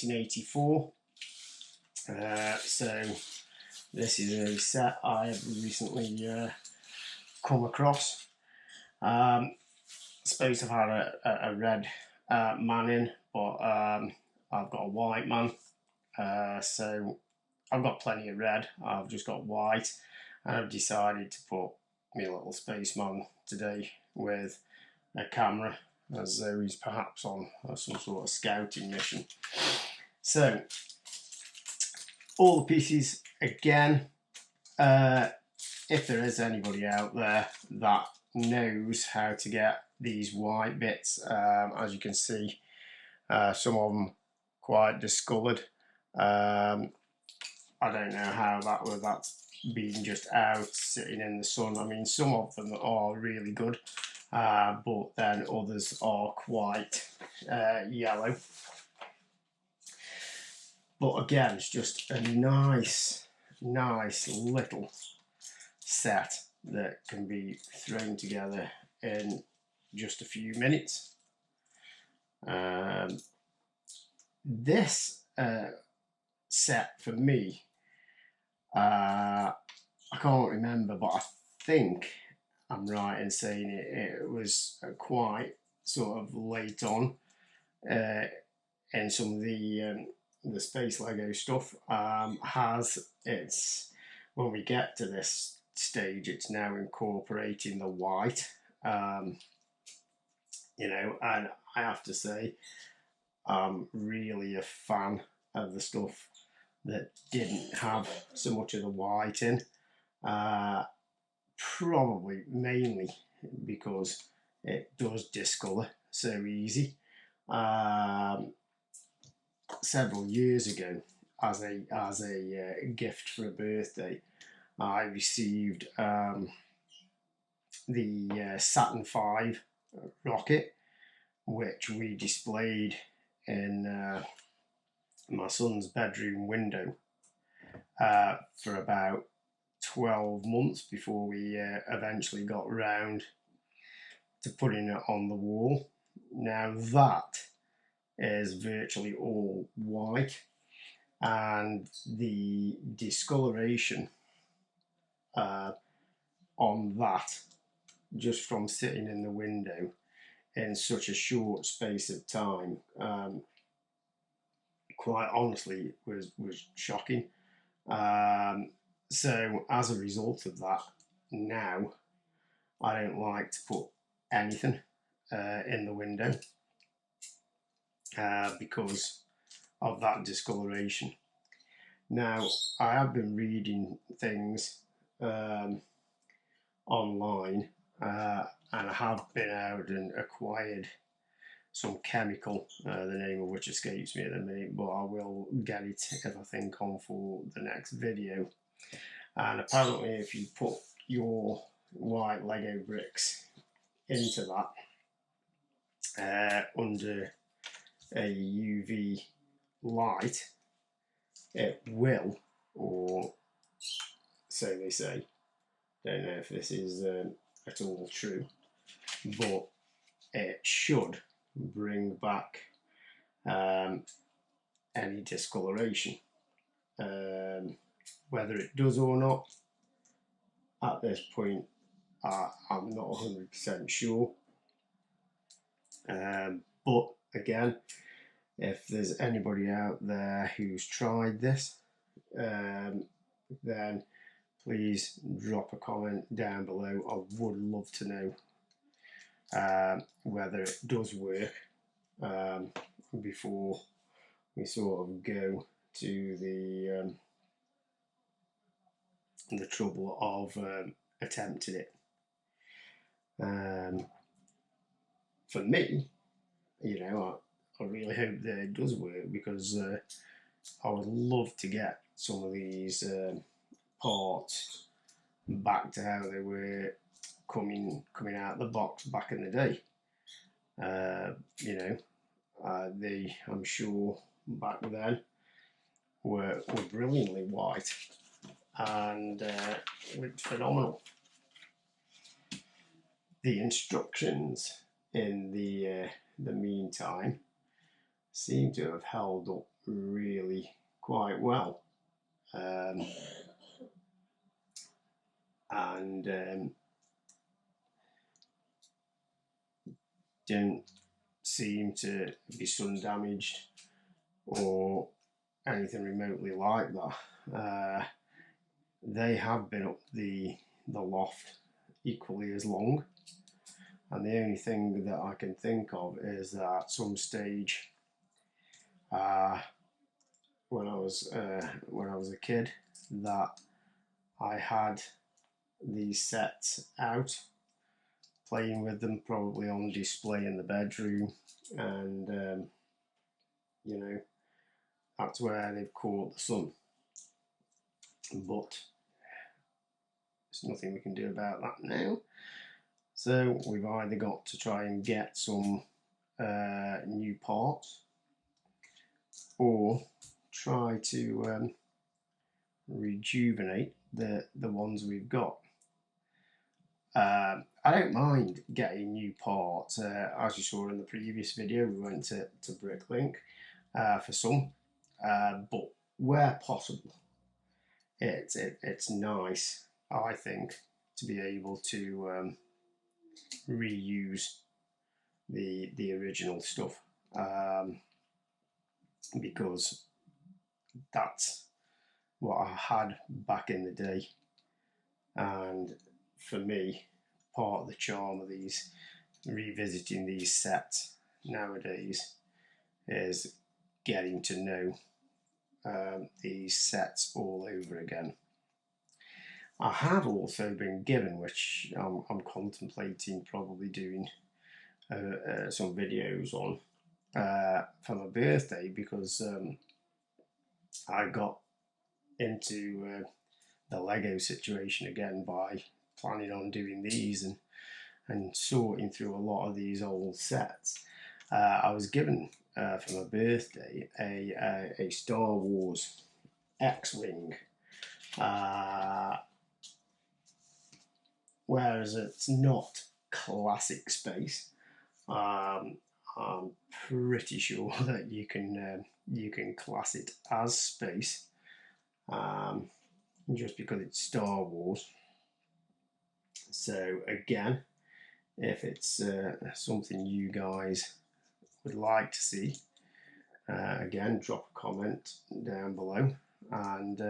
1984. So this is a set I have recently come across. I suppose I've had a red man in, but I've got a white man. So I've got plenty of red, I've just got white, and I've decided to put my little spaceman today with a camera, as though he's perhaps on some sort of scouting mission. So all the pieces again, if there is anybody out there that knows how to get these white bits, as you can see, some of them quite discoloured. I don't know how that's been just out sitting in the sun. I mean, some of them are really good, but then others are quite yellow. But again, it's just a nice little set that can be thrown together in just a few minutes. This set for me, I can't remember, but I think I'm right in saying it was quite sort of late on in some of the Space Lego stuff. When we get to this stage, it's now incorporating the white, you know, and I have to say I'm really a fan of the stuff that didn't have so much of the white in, probably mainly because it does discolour so easy. Several years ago, as a gift for a birthday, I received the Saturn V rocket, which we displayed in my son's bedroom window for about 12 months before we eventually got round to putting it on the wall. Now that is virtually all white, and the discoloration on that, just from sitting in the window in such a short space of time, quite honestly was shocking. So as a result of that, now I don't like to put anything in the window because of that discoloration. Now, I have been reading things online, and I have been out and acquired some chemical, the name of which escapes me at the minute, but I will get it if I think on for the next video. And apparently if you put your white Lego bricks into that under a UV light, it will, or so they say, don't know if this is at all true, but it should bring back any discoloration. Whether it does or not, at this point, I'm not 100% sure. But again, if there's anybody out there who's tried this, then please drop a comment down below. I would love to know whether it does work before we sort of go to the trouble of attempting it. For me, you know, I really hope that it does work, because I would love to get some of these parts back to how they were coming out of the box back in the day. You know, I'm sure back then were brilliantly white and looked phenomenal. The instructions in the meantime seem to have held up really quite well. And don't seem to be sun damaged or anything remotely like that. They have been up the loft equally as long, and the only thing that I can think of is that at some stage when I was a kid, that I had these sets out, playing with them, probably on display in the bedroom, and you know, that's where they've caught the sun. But there's nothing we can do about that now. So we've either got to try and get some new parts, or try to rejuvenate the ones we've got. I don't mind getting new parts. As you saw in the previous video, we went to Bricklink for some, but where possible, it's nice, I think, to be able to reuse the original stuff, because that's what I had back in the day. And for me, part of the charm of these, revisiting these sets nowadays, is getting to know these sets all over again. I have also been given, which I'm contemplating probably doing some videos on for my birthday, because I got into the Lego situation again by planning on doing these and sorting through a lot of these old sets. I was given for my birthday a Star Wars X-Wing, whereas it's not classic space. I'm pretty sure that you can class it as space, just because it's Star Wars. So again, if it's something you guys would like to see, again, drop a comment down below, and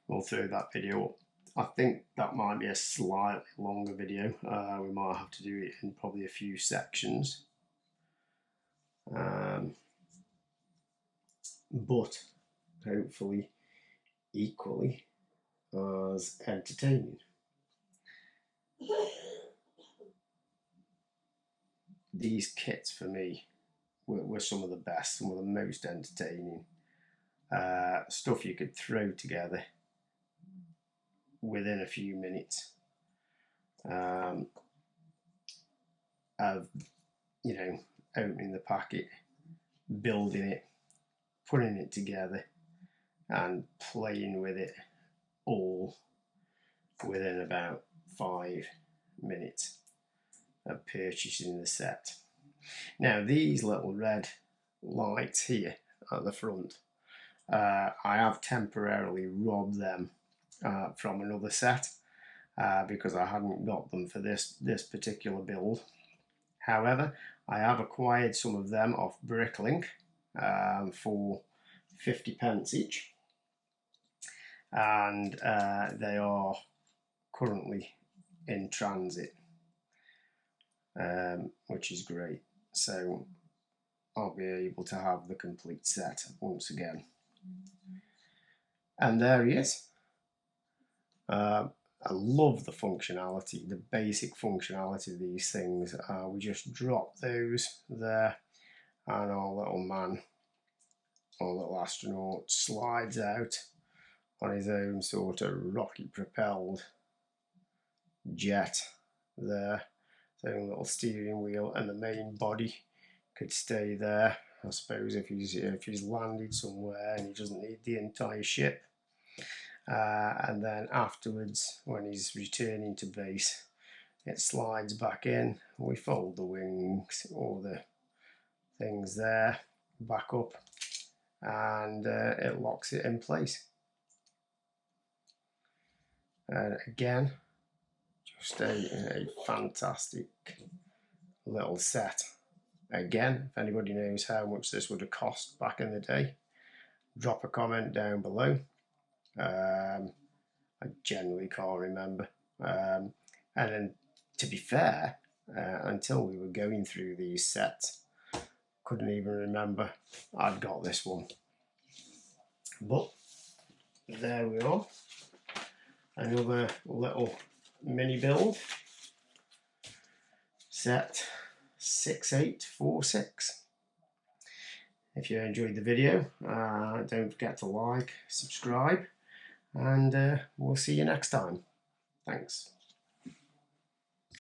we'll throw that video up. I think that might be a slightly longer video. We might have to do it in probably a few sections, but hopefully equally as entertaining. These kits for me were some of the best, some of the most entertaining stuff you could throw together within a few minutes of, you know, opening the packet, building it, putting it together, and playing with it all within about 5 minutes of purchasing the set. Now, these little red lights here at the front, I have temporarily robbed them from another set because I hadn't got them for this particular build. However, I have acquired some of them off Bricklink for 50p each, and they are currently in transit, which is great. So I'll be able to have the complete set once again. And there he is. I love the functionality, the basic functionality of these things. We just drop those there, and our little man, our little astronaut, slides out on his own sort of rocket propelled jet there. So a little steering wheel, and the main body could stay there, I suppose, if he's landed somewhere and he doesn't need the entire ship. And then afterwards, when he's returning to base, it slides back in. We fold the wings, all the things there, back up, and it locks it in place. And again, just a fantastic little set. Again, if anybody knows how much this would have cost back in the day, drop a comment down below. I genuinely can't remember. And then, to be fair, until we were going through these sets, couldn't even remember I'd got this one. But there we are. Another little mini build. Set 6846. If you enjoyed the video, don't forget to like, subscribe, and we'll see you next time. Thanks.